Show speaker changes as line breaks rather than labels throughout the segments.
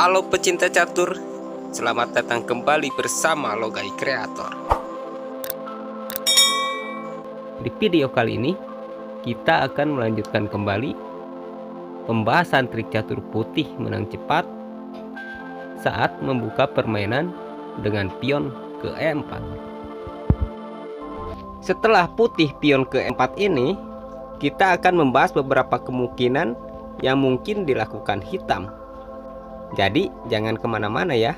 Halo pecinta catur, selamat datang kembali bersama Logai Kreator. Di video kali ini, kita akan melanjutkan kembali pembahasan trik catur putih menang cepat saat membuka permainan dengan pion ke E4. Setelah putih pion ke E4 ini, kita akan membahas beberapa kemungkinan yang mungkin dilakukan hitam. Jadi jangan kemana-mana ya,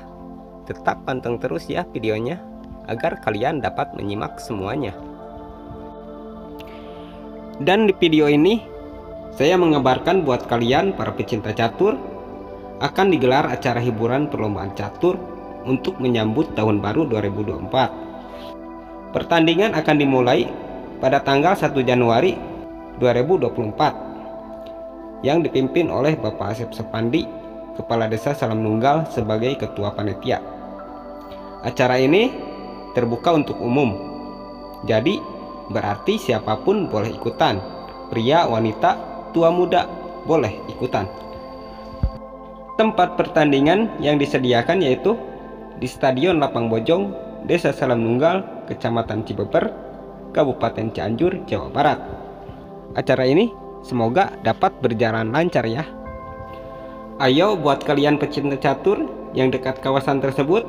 tetap panteng terus ya videonya agar kalian dapat menyimak semuanya. Dan di video ini saya mengabarkan buat kalian para pecinta catur akan digelar acara hiburan perlombaan catur untuk menyambut tahun baru 2024. Pertandingan akan dimulai pada tanggal 1 Januari 2024 yang dipimpin oleh Bapak Asep Sepandi, Kepala Desa Salam Nunggal sebagai Ketua Panitia. Acara ini terbuka untuk umum, jadi berarti siapapun boleh ikutan, pria, wanita, tua, muda boleh ikutan. Tempat pertandingan yang disediakan yaitu di Stadion Lapang Bojong, Desa Salam Nunggal, Kecamatan Cibeber, Kabupaten Cianjur, Jawa Barat. Acara ini semoga dapat berjalan lancar ya. Ayo buat kalian pecinta catur yang dekat kawasan tersebut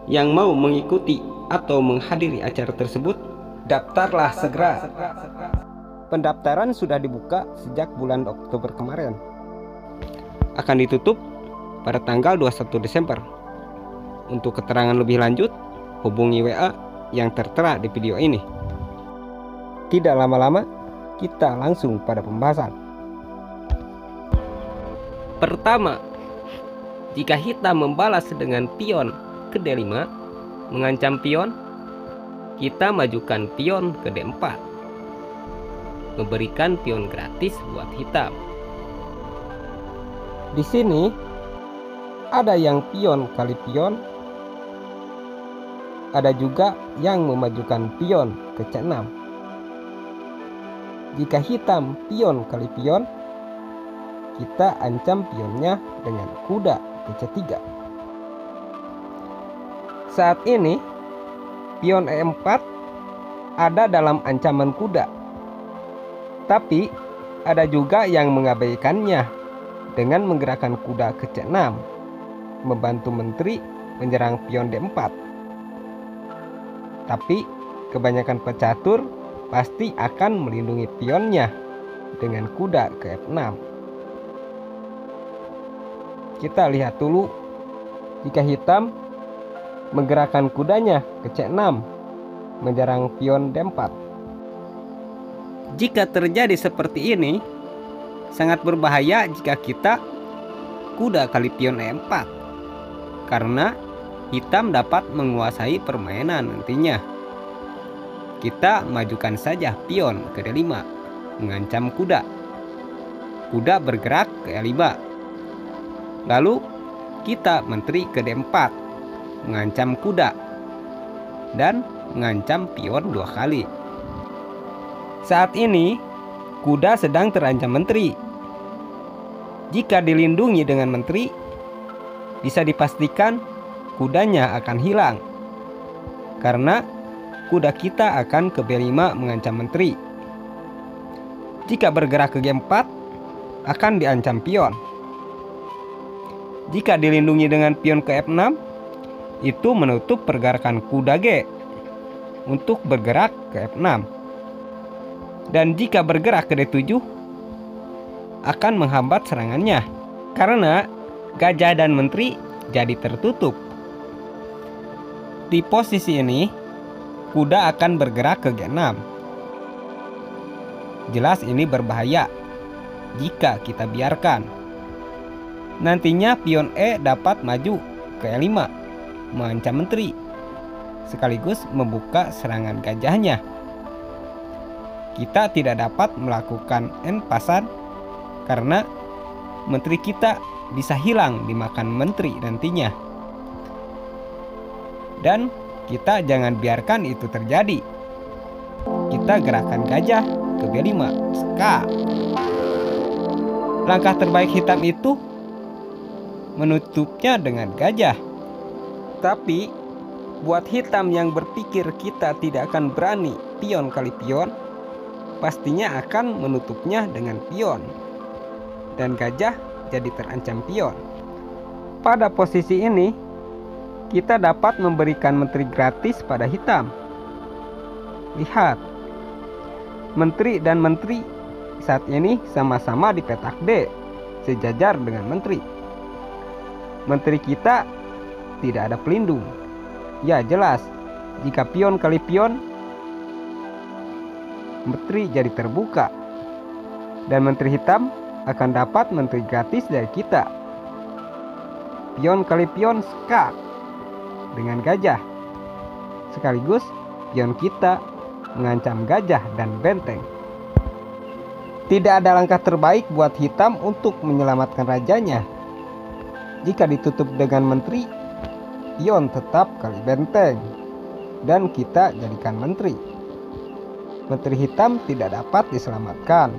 yang mau mengikuti atau menghadiri acara tersebut, daftarlah segera. Pendaftaran sudah dibuka sejak bulan Oktober kemarin. Akan ditutup pada tanggal 21 Desember. Untuk keterangan lebih lanjut, hubungi WA yang tertera di video ini. Tidak lama-lama, kita langsung pada pembahasan. Pertama, jika hitam membalas dengan pion ke D5 mengancam pion, kita majukan pion ke D4, memberikan pion gratis buat hitam. Di sini ada yang pion kali pion, ada juga yang memajukan pion ke C6. Jika hitam pion kali pion, kita ancam pionnya dengan kuda ke C3. Saat ini pion E4 ada dalam ancaman kuda, tapi ada juga yang mengabaikannya dengan menggerakkan kuda ke C6, membantu menteri menyerang pion D4. Tapi kebanyakan pecatur pasti akan melindungi pionnya dengan kuda ke F6. Kita lihat dulu jika hitam menggerakkan kudanya ke C6 menyerang pion D4. Jika terjadi seperti ini, sangat berbahaya jika kita kuda kali pion E4, karena hitam dapat menguasai permainan nantinya. Kita majukan saja pion ke D5 mengancam kuda. Kuda bergerak ke E5. Lalu kita menteri ke D4 mengancam kuda dan mengancam pion 2 kali. Saat ini kuda sedang terancam menteri. Jika dilindungi dengan menteri, bisa dipastikan kudanya akan hilang, karena kuda kita akan ke B5 mengancam menteri. Jika bergerak ke G4 akan diancam pion. Jika dilindungi dengan pion ke F6, itu menutup pergerakan kuda G untuk bergerak ke F6. Dan jika bergerak ke D7, akan menghambat serangannya, karena gajah dan menteri jadi tertutup. Di posisi ini, kuda akan bergerak ke G6. Jelas ini berbahaya jika kita biarkan. Nantinya pion E dapat maju ke E5 mengancam menteri, sekaligus membuka serangan gajahnya. Kita tidak dapat melakukan en-pasan karena menteri kita bisa hilang dimakan menteri nantinya. Dan kita jangan biarkan itu terjadi. Kita gerakan gajah ke B5 ska. Langkah terbaik hitam itu menutupnya dengan gajah. Tapi buat hitam yang berpikir kita tidak akan berani pion kali pion, pastinya akan menutupnya dengan pion. Dan gajah jadi terancam pion. Pada posisi ini, kita dapat memberikan menteri gratis pada hitam. Lihat, menteri dan menteri saat ini sama-sama di petak D, sejajar dengan menteri. Menteri kita tidak ada pelindung. Ya jelas, jika pion kali pion, menteri jadi terbuka. Dan menteri hitam akan dapat menteri gratis dari kita. Pion kali pion skak dengan gajah. Sekaligus pion kita mengancam gajah dan benteng. Tidak ada langkah terbaik buat hitam untuk menyelamatkan rajanya. Jika ditutup dengan menteri, pion tetap kali benteng dan kita jadikan menteri. Menteri hitam tidak dapat diselamatkan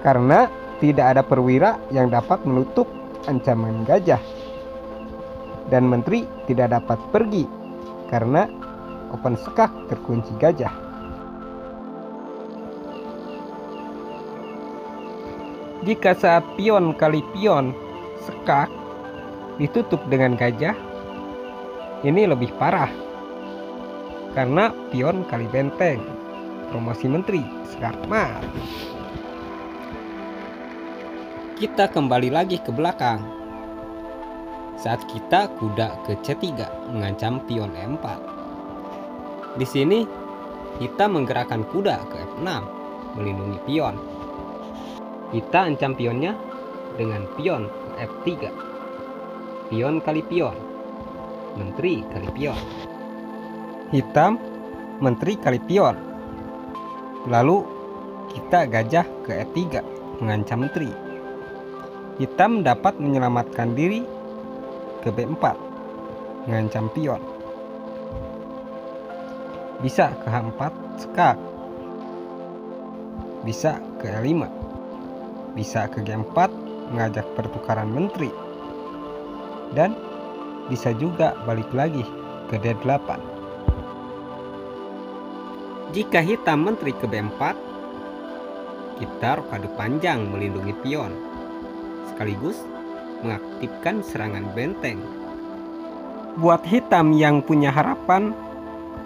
karena tidak ada perwira yang dapat menutup ancaman gajah. Dan menteri tidak dapat pergi karena open skak terkunci gajah. Jika saat pion kali pion skak ditutup dengan gajah, ini lebih parah karena pion kali benteng, promosi menteri skakmat. Kita kembali lagi ke belakang. Saat kita kuda ke C3 mengancam pion E4. Di sini kita menggerakkan kuda ke F6 melindungi pion. Kita ancam pionnya dengan pion ke F3. Pion kali pion, menteri kali pion. Hitam, menteri kali pion. Lalu kita gajah ke E3 mengancam menteri. Hitam dapat menyelamatkan diri ke B4 mengancam pion. Bisa ke H4 skak. Bisa ke E5. Bisa ke G4 mengajak pertukaran menteri. Dan bisa juga balik lagi ke D8. Jika hitam menteri ke B4, kita rokade panjang melindungi pion, sekaligus mengaktifkan serangan benteng. Buat hitam yang punya harapan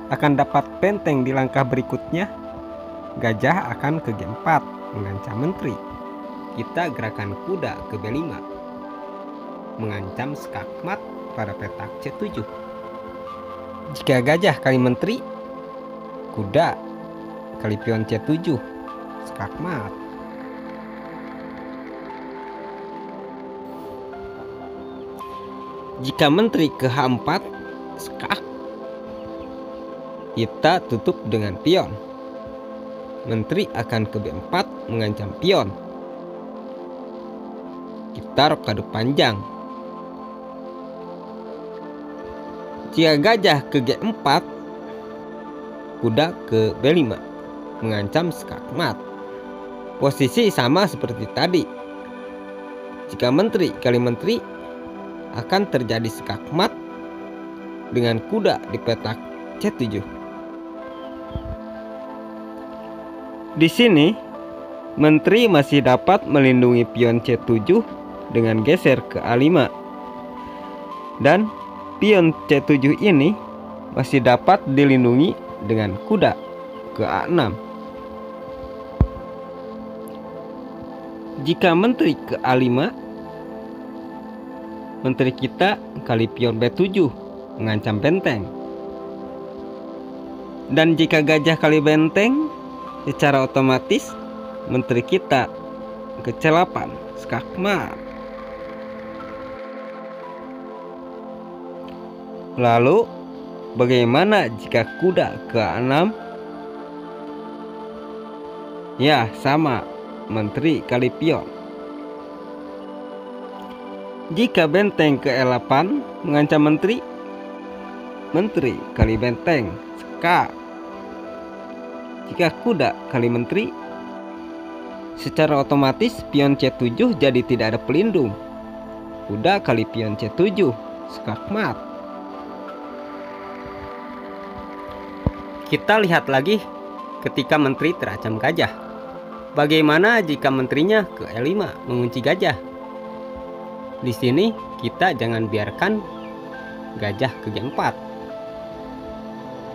akan dapat benteng di langkah berikutnya, gajah akan ke G4 mengancam menteri. Kita gerakan kuda ke B5 mengancam skakmat pada petak C7. Jika gajah kali menteri, kuda kali pion C7 skakmat. Jika menteri ke H4 skak, kita tutup dengan pion. Menteri akan ke B4 mengancam pion. Kita rokade panjang. Jika gajah ke G4, kuda ke B5 mengancam skakmat. Posisi sama seperti tadi. Jika menteri kali menteri, akan terjadi skakmat dengan kuda di petak C7. Di sini menteri masih dapat melindungi pion C7 dengan geser ke A5. Dan pion C7 ini masih dapat dilindungi dengan kuda ke A6. Jika menteri ke A5, menteri kita kali pion B7 mengancam benteng. Dan jika gajah kali benteng, secara otomatis menteri kita ke C8 skakmat. Lalu bagaimana jika kuda ke A6? Ya sama, menteri kali pion. Jika benteng ke E8 mengancam menteri, menteri kali benteng skak. Jika kuda kali menteri, secara otomatis pion C7 jadi tidak ada pelindung. kuda kali pion C7 skakmat. Kita lihat lagi ketika menteri terancam gajah. Bagaimana jika menterinya ke E5 mengunci gajah? Di sini kita jangan biarkan gajah ke G4.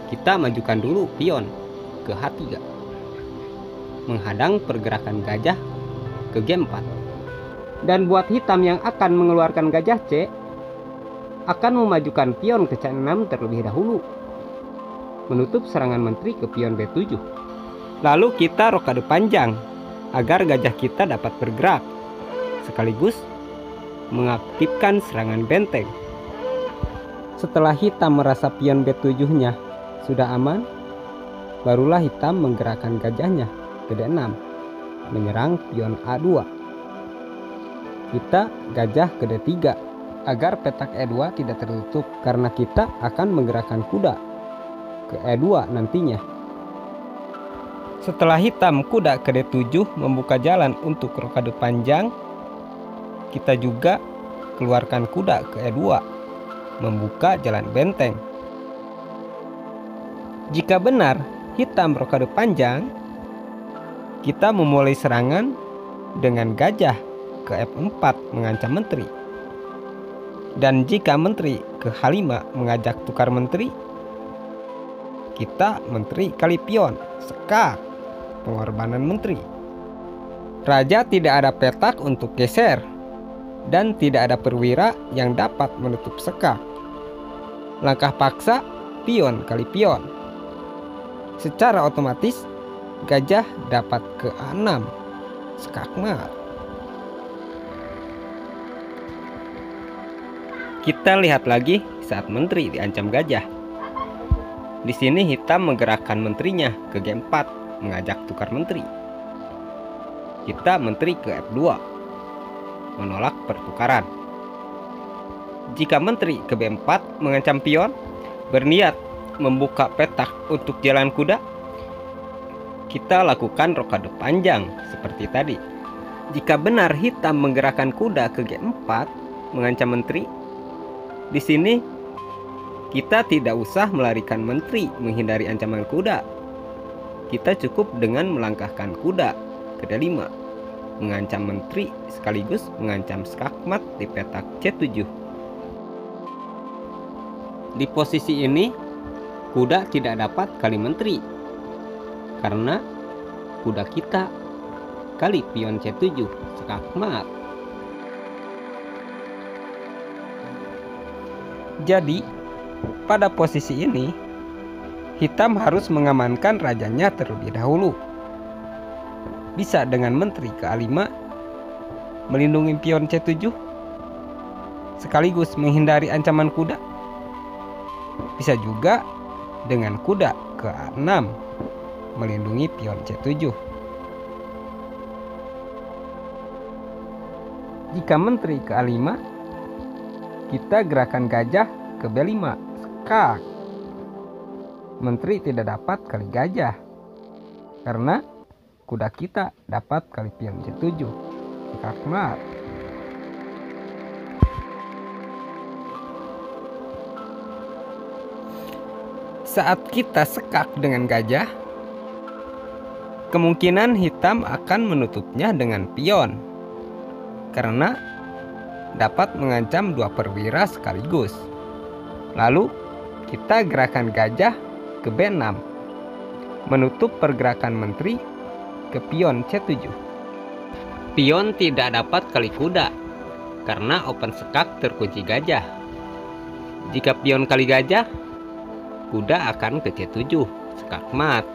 Kita majukan dulu pion ke H3, menghadang pergerakan gajah ke G4. Dan buat hitam yang akan mengeluarkan gajah C, akan memajukan pion ke C6 terlebih dahulu, menutup serangan menteri ke pion B7. Lalu kita rokade panjang agar gajah kita dapat bergerak, sekaligus mengaktifkan serangan benteng. Setelah hitam merasa pion B7-nya sudah aman, barulah hitam menggerakkan gajahnya ke D6, menyerang pion A2. Kita gajah ke D3 agar petak E2 tidak tertutup, karena kita akan menggerakkan kuda ke E2 nantinya. Setelah hitam kuda ke D7 membuka jalan untuk rokade panjang, kita juga keluarkan kuda ke E2 membuka jalan benteng. Jika benar hitam rokade panjang, kita memulai serangan dengan gajah ke F4 mengancam menteri. Dan jika menteri ke H5 mengajak tukar menteri, kita menteri kali pion sekak, pengorbanan menteri. Raja tidak ada petak untuk geser, dan tidak ada perwira yang dapat menutup sekak. Langkah paksa pion kali pion. Secara otomatis gajah dapat ke A6 skakmat. Kita lihat lagi saat menteri diancam gajah. Di sini hitam menggerakkan menterinya ke G4 mengajak tukar menteri. Kita menteri ke F2 menolak pertukaran. Jika menteri ke B4 mengancam pion berniat membuka petak untuk jalan kuda, kita lakukan rokade panjang seperti tadi. Jika benar hitam menggerakkan kuda ke G4 mengancam menteri, di sini kita tidak usah melarikan menteri menghindari ancaman kuda. Kita cukup dengan melangkahkan kuda ke D5 mengancam menteri sekaligus mengancam skakmat di petak C7. Di posisi ini kuda tidak dapat kali menteri karena kuda kita kali pion C7 skakmat. Jadi pada posisi ini hitam harus mengamankan rajanya terlebih dahulu. Bisa dengan menteri ke A5 melindungi pion C7 sekaligus menghindari ancaman kuda. Bisa juga dengan kuda ke A6 melindungi pion C7. Jika menteri ke A5, kita gerakan gajah ke B5 skak. Menteri tidak dapat kali gajah karena kuda kita dapat kali pion C7 skakmat. Saat kita sekak dengan gajah, kemungkinan hitam akan menutupnya dengan pion karena dapat mengancam dua perwira sekaligus. Lalu kita gerakan gajah ke B6 menutup pergerakan menteri ke pion C7. Pion tidak dapat kali kuda karena open sekak terkunci gajah. Jika pion kali gajah, kuda akan ke C7 skakmat.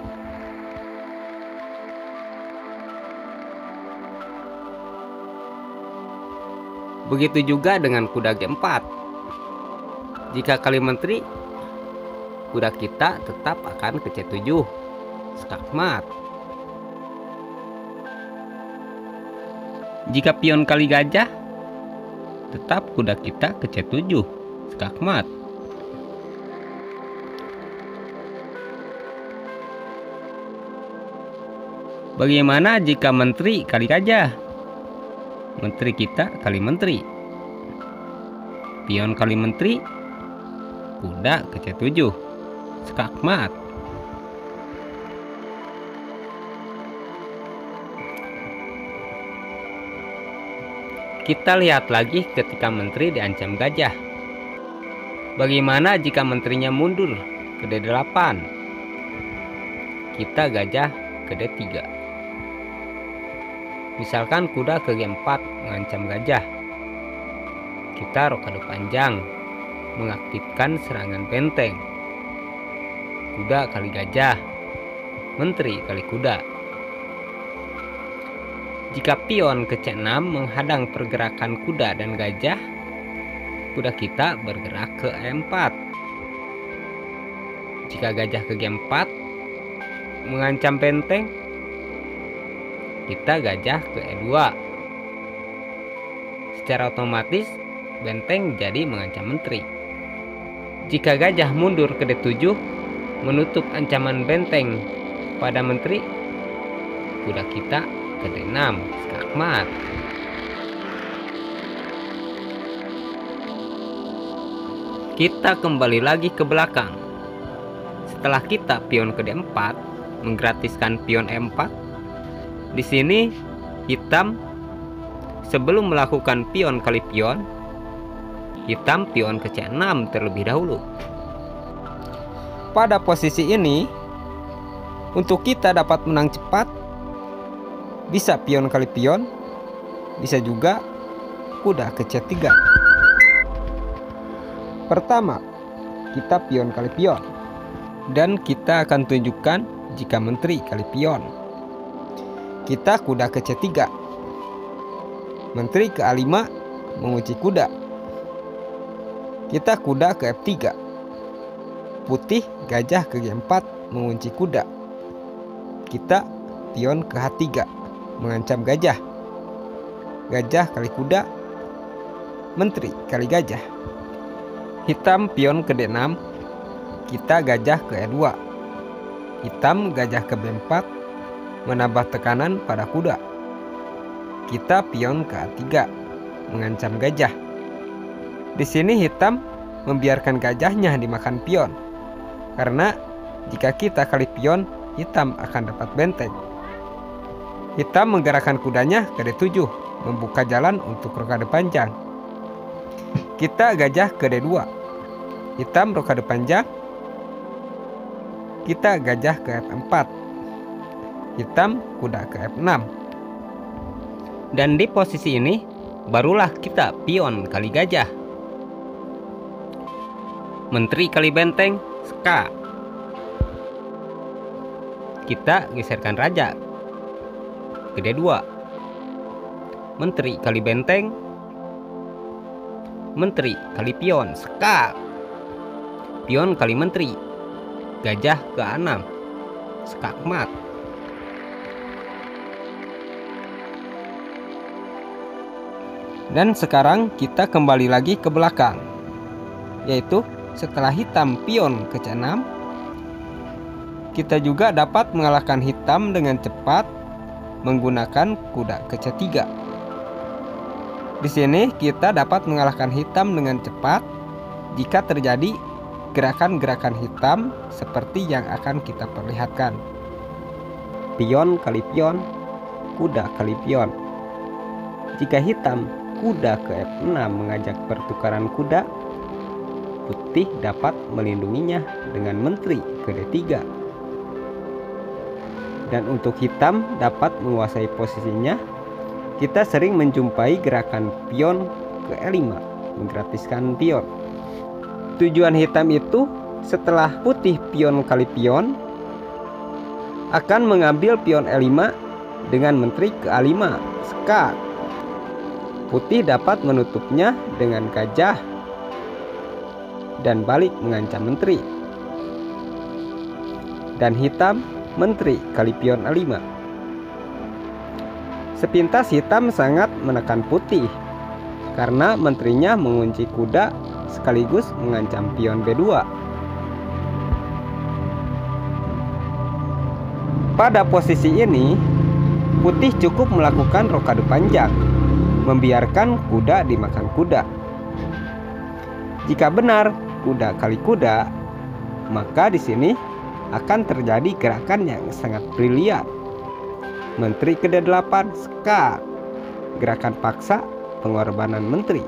Begitu juga dengan kuda G4. Jika kali menteri, kuda kita tetap akan ke C7 skakmat. Jika pion kali gajah, tetap kuda kita ke C7 skakmat. Bagaimana jika menteri kali gajah? Menteri kita kali menteri. pion kali menteri, kuda ke C7, skakmat. Kita lihat lagi ketika menteri diancam gajah. Bagaimana jika menterinya mundur ke D8? Kita gajah ke D3. Misalkan kuda ke G4 mengancam gajah. Kita rokade panjang mengaktifkan serangan benteng. Kuda kali gajah, menteri kali kuda. Jika pion ke C6 menghadang pergerakan kuda dan gajah, kuda kita bergerak ke E4. Jika gajah ke G4 mengancam benteng, kita gajah ke E2. Secara otomatis benteng jadi mengancam menteri. Jika gajah mundur ke D7 menutup ancaman benteng pada menteri, kuda kita ke D6, skakmat. Kita kembali lagi ke belakang. Setelah kita pion ke D4 menggratiskan pion E4, di sini hitam sebelum melakukan pion kali pion, hitam pion ke C6 terlebih dahulu. Pada posisi ini, untuk kita dapat menang cepat, bisa pion kali pion, bisa juga kuda ke C3. Pertama, kita pion kali pion, dan kita akan tunjukkan jika menteri kali pion. Kita kuda ke C3, menteri ke A5 mengunci kuda. Kita kuda ke F3, putih gajah ke G4 mengunci kuda. Kita pion ke H3 mengancam gajah. Gajah kali kuda, menteri kali gajah. Hitam pion ke D6, kita gajah ke E2. Hitam gajah ke B4 menambah tekanan pada kuda. Kita pion ke A3 mengancam gajah. Di sini hitam membiarkan gajahnya dimakan pion, karena jika kita kali pion, hitam akan dapat benteng. Hitam menggerakkan kudanya ke D7, membuka jalan untuk rokade panjang. Kita gajah ke D2. Hitam rokade panjang. Kita gajah ke F4. Hitam kuda ke F6. Dan di posisi ini barulah kita pion kali gajah. Menteri kali benteng, ska. Kita geserkan raja ke D2. Menteri kali benteng, menteri kali pion, ska. Pion kali menteri, gajah ke A6, skakmat. Dan sekarang kita kembali lagi ke belakang, yaitu setelah hitam pion ke C6, kita juga dapat mengalahkan hitam dengan cepat menggunakan kuda ke C3. Di sini kita dapat mengalahkan hitam dengan cepat jika terjadi gerakan-gerakan hitam seperti yang akan kita perlihatkan. Pion kali pion, kuda kali pion. Jika hitam kuda ke F6 mengajak pertukaran kuda, putih dapat melindunginya dengan menteri ke D3. Dan untuk hitam dapat menguasai posisinya, kita sering menjumpai gerakan pion ke E5 menggratiskan pion. Tujuan hitam itu setelah putih pion kali pion akan mengambil pion E5 dengan menteri ke A5, skak. Putih dapat menutupnya dengan gajah dan balik mengancam menteri. Dan hitam menteri kali pion A5. Sepintas hitam sangat menekan putih karena menterinya mengunci kuda sekaligus mengancam pion B2. Pada posisi ini, putih cukup melakukan rokade panjang, membiarkan kuda dimakan kuda. Jika benar kuda kali kuda, maka di sini akan terjadi gerakan yang sangat brilian. Menteri ke-8 skak, gerakan paksa pengorbanan menteri.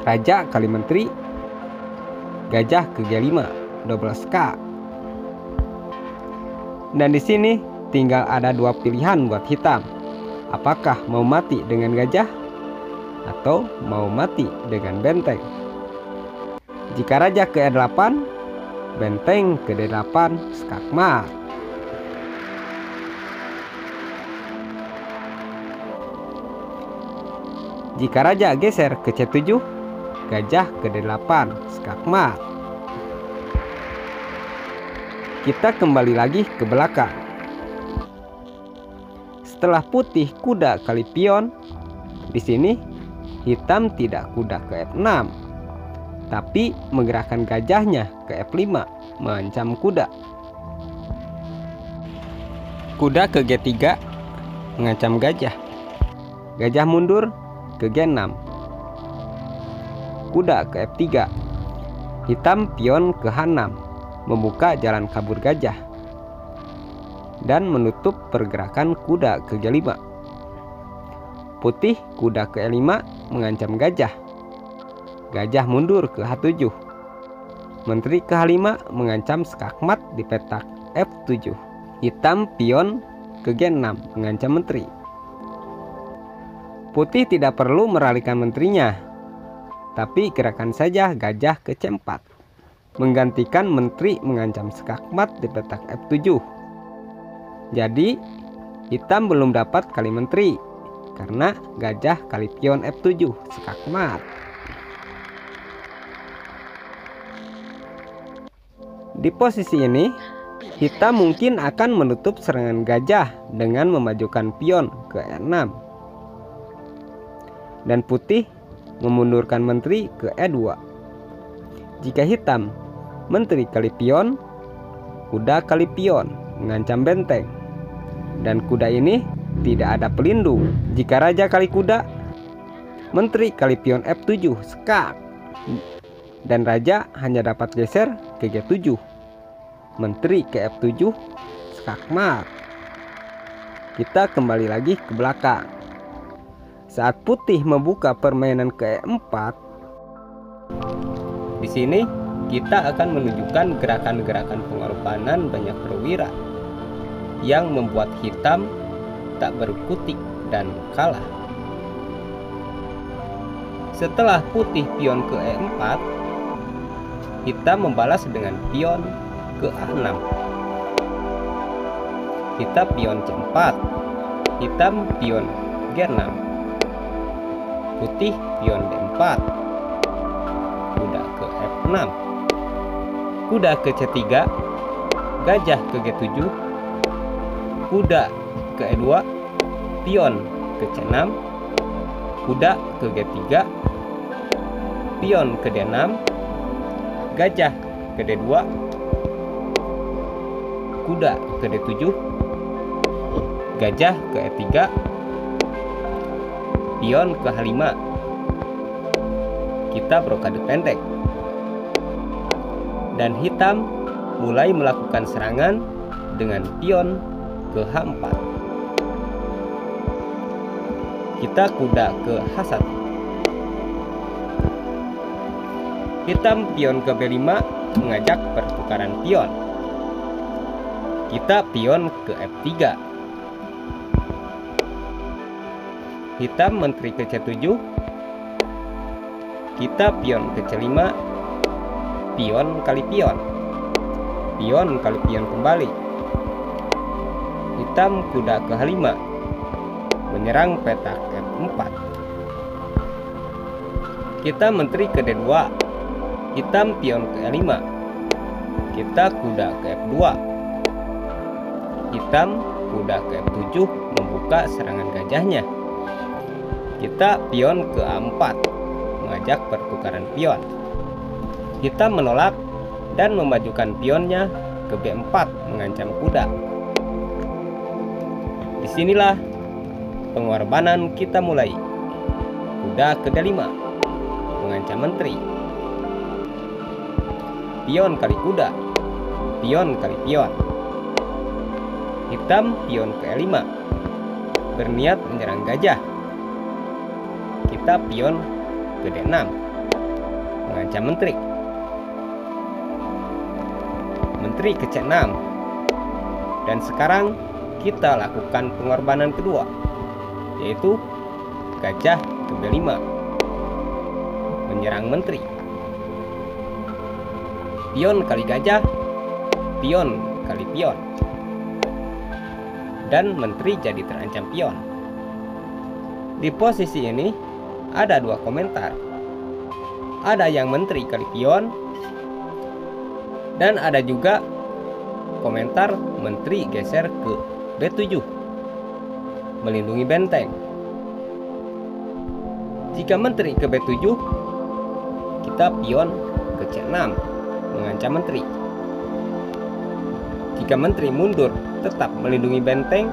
Raja kali menteri, gajah ke-5 double skak. Dan di sini tinggal ada 2 pilihan buat hitam. Apakah mau mati dengan gajah atau mau mati dengan benteng? Jika raja ke E8, benteng ke D8 skakmat. Jika raja geser ke C7, gajah ke D8 skakmat. Kita kembali lagi ke belakang. Setelah putih kuda kali pion, di sini hitam tidak kuda ke F6, tapi menggerakkan gajahnya ke F5 mengancam kuda. Kuda ke G3 mengancam gajah. Gajah mundur ke G6. Kuda ke F3. Hitam pion ke H6 membuka jalan kabur gajah dan menutup pergerakan kuda ke G5. Putih kuda ke E5 mengancam gajah. Gajah mundur ke H7. Menteri ke H5 mengancam skakmat di petak F7. Hitam pion ke G6 mengancam menteri. Putih tidak perlu meralikan menterinya, tapi gerakan saja gajah ke C4 menggantikan menteri mengancam skakmat di petak F7. Jadi hitam belum dapat kali menteri karena gajah kali pion F7 skakmat. Di posisi ini hitam mungkin akan menutup serangan gajah dengan memajukan pion ke E6, dan putih memundurkan menteri ke E2. Jika hitam menteri kali pion, kuda kali pion mengancam benteng, dan kuda ini tidak ada pelindung. Jika raja kali kuda, menteri kali pion F7 skak, dan raja hanya dapat geser ke G7. Menteri ke F7 skakmat. Kita kembali lagi ke belakang. Saat putih membuka permainan ke E4, di sini kita akan menunjukkan gerakan-gerakan pengorbanan banyak perwira yang membuat hitam tak berkutik dan kalah. Setelah putih pion ke E4, hitam membalas dengan pion ke A6. Kita pion C4, hitam pion G6, putih pion D4, kuda ke F6, kuda ke C3, gajah ke G7, kuda ke E2, pion ke C6, kuda ke G3, pion ke D6, gajah ke D2, kuda ke D7, gajah ke E3, pion ke H5. Kita blokade pendek, dan hitam mulai melakukan serangan dengan pion ke H4. Kita kuda ke H1. Hitam pion ke B5 mengajak pertukaran pion. Kita pion ke F3. Hitam menteri ke C7. Kita pion ke C5. Pion kali pion. Pion kali pion kembali. Hitam kuda ke H5 menyerang petak F4. Kita menteri ke D2. Hitam pion ke E5. Kita kuda ke F2. Hitam kuda ke F7 membuka serangan gajahnya. Kita pion ke A4 mengajak pertukaran pion. Hitam menolak dan memajukan pionnya ke B4 mengancam kuda. Disinilah pengorbanan kita mulai. Kuda ke D5. mengancam menteri. Pion kali kuda, pion kali pion. Hitam pion ke E5, berniat menyerang gajah. Kita pion ke D6, mengancam menteri. Menteri ke C6. Dan sekarang kita lakukan pengorbanan kedua, yaitu gajah ke B5, menyerang menteri. Pion kali gajah, pion kali pion. Dan menteri jadi terancam pion. Di posisi ini ada dua komentar. Ada yang menteri kali pion, dan ada juga komentar menteri geser ke B7, melindungi benteng. Jika menteri ke B7, kita pion ke C6, mengancam menteri. Jika menteri mundur tetap melindungi benteng,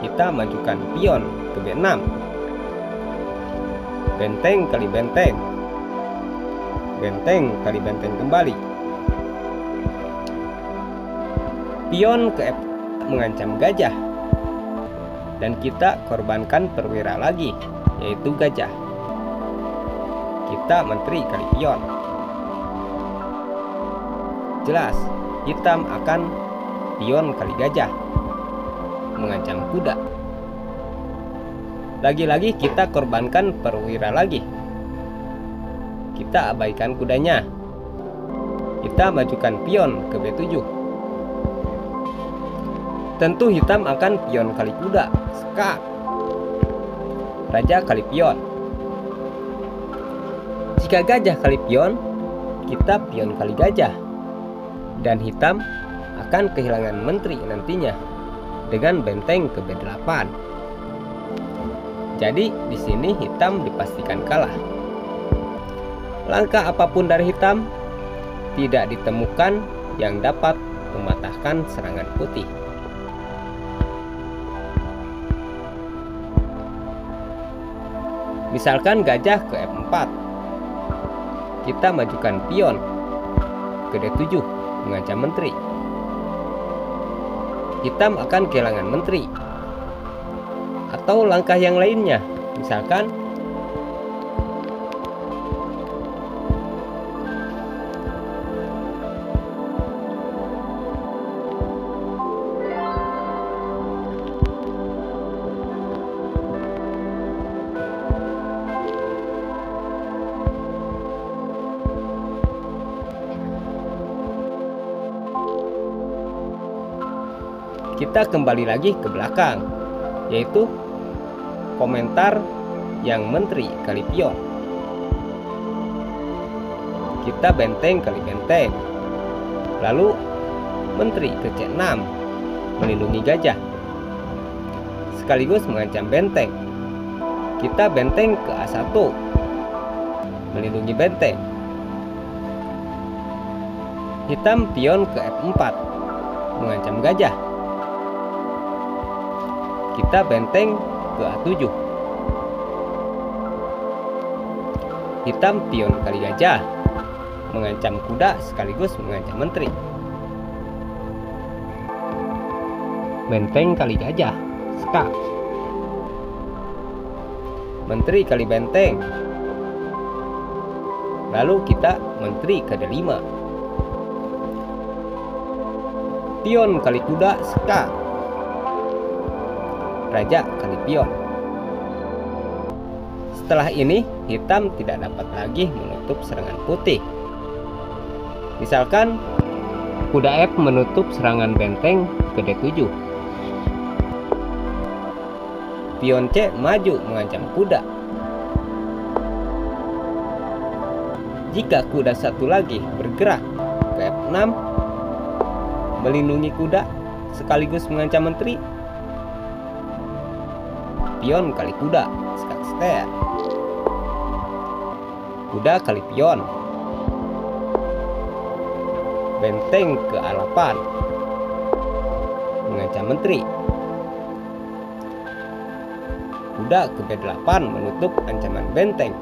kita majukan pion ke B6. Benteng kali benteng, benteng kali benteng kembali. Pion ke F mengancam gajah, dan kita korbankan perwira lagi, yaitu gajah. Kita menteri kali pion. Jelas hitam akan pion kali gajah, mengancam kuda. Lagi-lagi kita korbankan perwira lagi. Kita abaikan kudanya. Kita majukan pion ke B7. Tentu hitam akan pion kali kuda, skak. Raja kali pion. Jika gajah kali pion, kita pion kali gajah. Dan hitam akan kehilangan menteri nantinya dengan benteng ke B8. Jadi di sini hitam dipastikan kalah. Langkah apapun dari hitam tidak ditemukan yang dapat mematahkan serangan putih. Misalkan gajah ke F4, kita majukan pion ke D7, mengancam menteri. Hitam akan kehilangan menteri. Atau langkah yang lainnya, misalkan kita kembali lagi ke belakang, yaitu komentar yang menteri kali pion. Kita benteng kali benteng. Lalu menteri ke C6, melindungi gajah, sekaligus mengancam benteng. Kita benteng ke A1, melindungi benteng. Hitam pion ke F4, mengancam gajah. Kita benteng ke A7. Hitam pion kali gajah, mengancam kuda sekaligus mengancam menteri. Benteng kali gajah, skak. Menteri kali benteng. Lalu kita menteri ke D5. Pion kali kuda, skak. Raja kali pion. Setelah ini hitam tidak dapat lagi menutup serangan putih. Misalkan kuda F menutup serangan benteng ke D7. Pion C maju mengancam kuda. Jika kuda satu lagi bergerak ke F6, melindungi kuda sekaligus mengancam menteri, pion kali kuda, skak ster. Kuda kali pion. Benteng ke A8, mengancam menteri. Kuda ke B8 menutup ancaman benteng.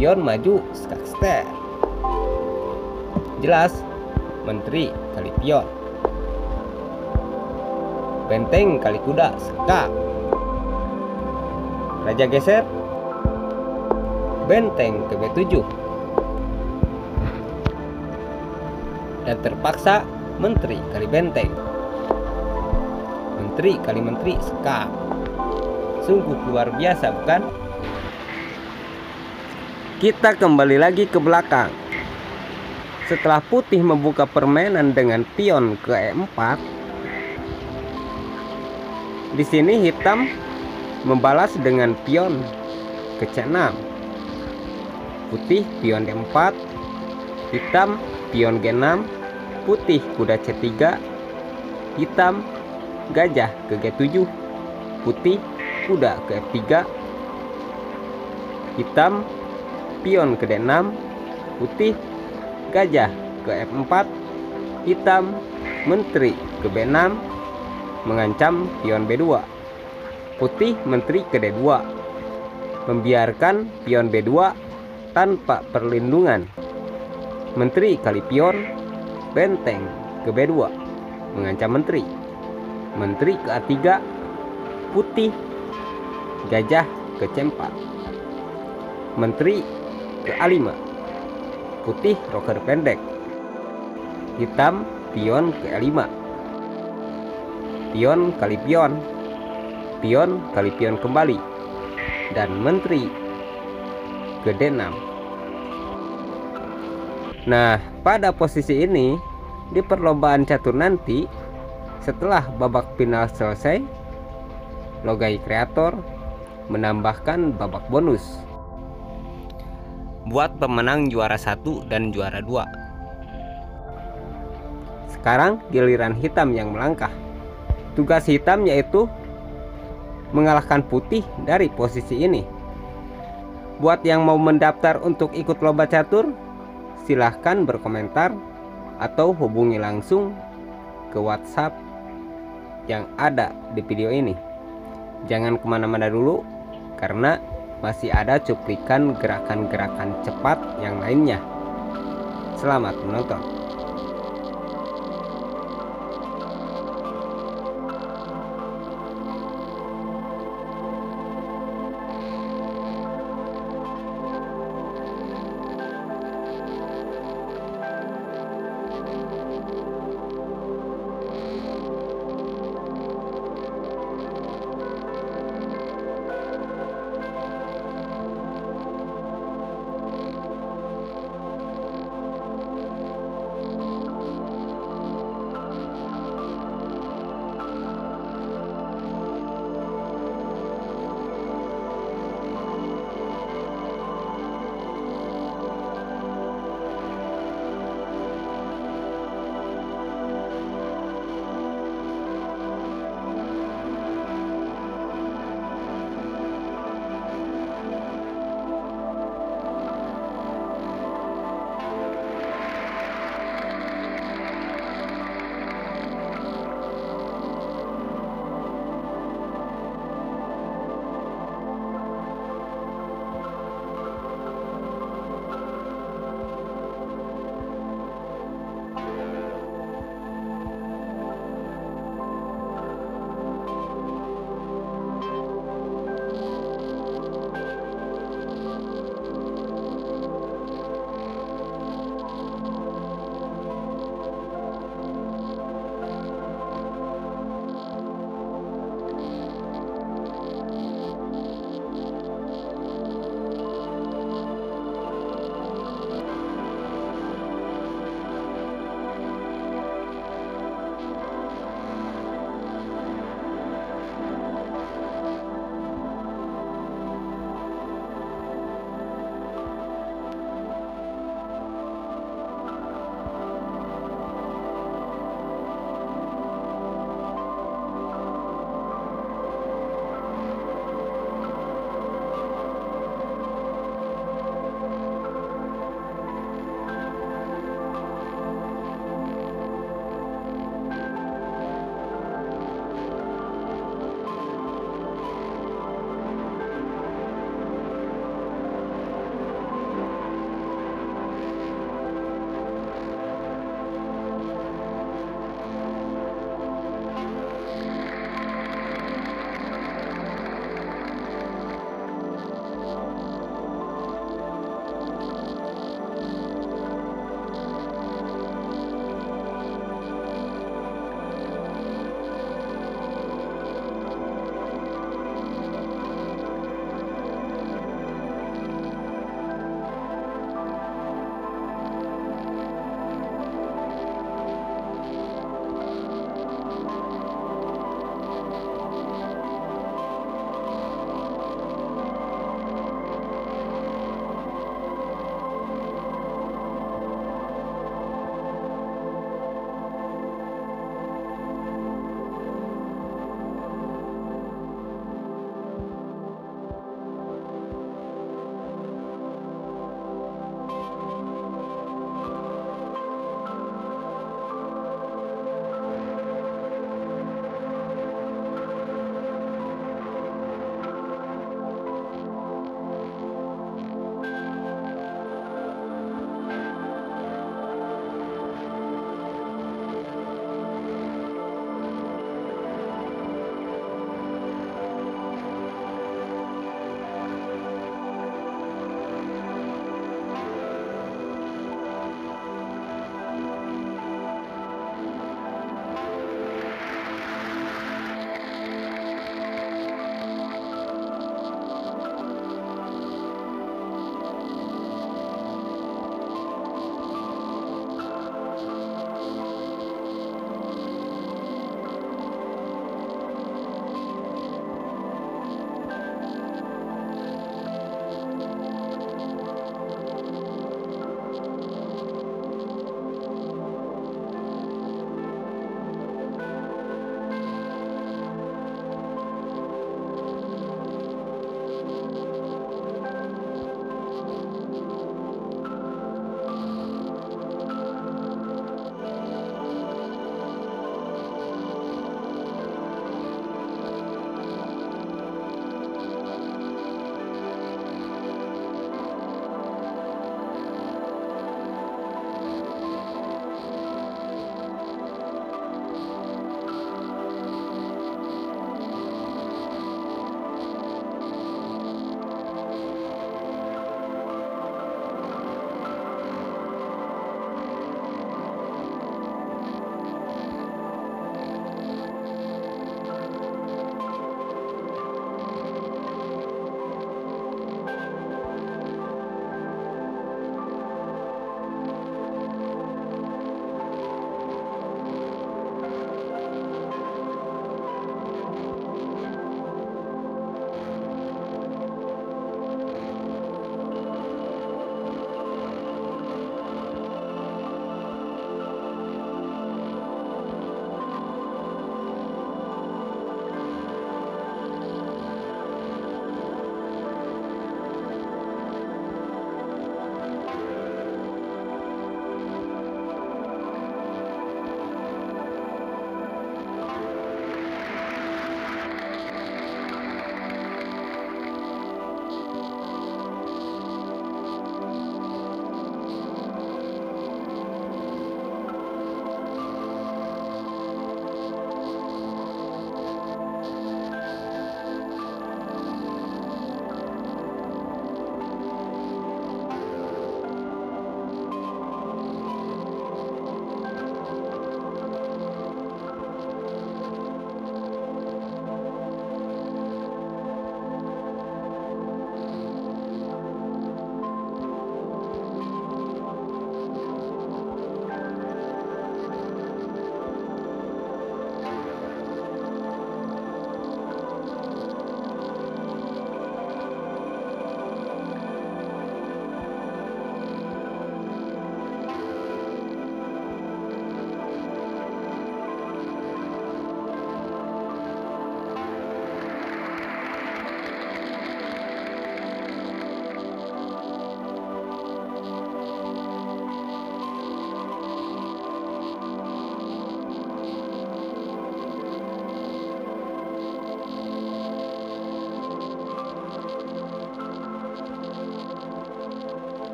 pion maju skakster. Jelas, menteri kali pion. Benteng kali kuda skak. Raja geser, benteng ke B7. Dan terpaksa menteri kali benteng. Menteri kali menteri skak. Sungguh luar biasa, bukan? Kita kembali lagi ke belakang. Setelah putih membuka permainan dengan pion ke E4, di sini hitam membalas dengan pion ke C6. Putih pion D4, hitam pion G6, putih kuda C3, hitam gajah ke G7, putih kuda ke F3, hitam pion ke D6, putih gajah ke F4, hitam menteri ke B6 mengancam pion B2, putih menteri ke D2 membiarkan pion B2 tanpa perlindungan. Menteri kali pion, benteng ke B2 mengancam menteri. Menteri ke A3, putih gajah ke C4. Menteri ke A5, putih roker pendek. Hitam pion ke E5. Pion kali pion, pion kali pion kembali, dan menteri ke D6. Nah, pada posisi ini di perlombaan catur nanti, setelah babak final selesai, Logai Kreator menambahkan babak bonus buat pemenang juara 1 dan juara 2. Sekarang giliran hitam yang melangkah. Tugas hitam yaitu mengalahkan putih dari posisi ini. Buat yang mau mendaftar untuk ikut lomba catur, silahkan berkomentar atau hubungi langsung ke WhatsApp yang ada di video ini. Jangan kemana-mana dulu, karena masih ada cuplikan gerakan-gerakan cepat yang lainnya. Selamat menonton.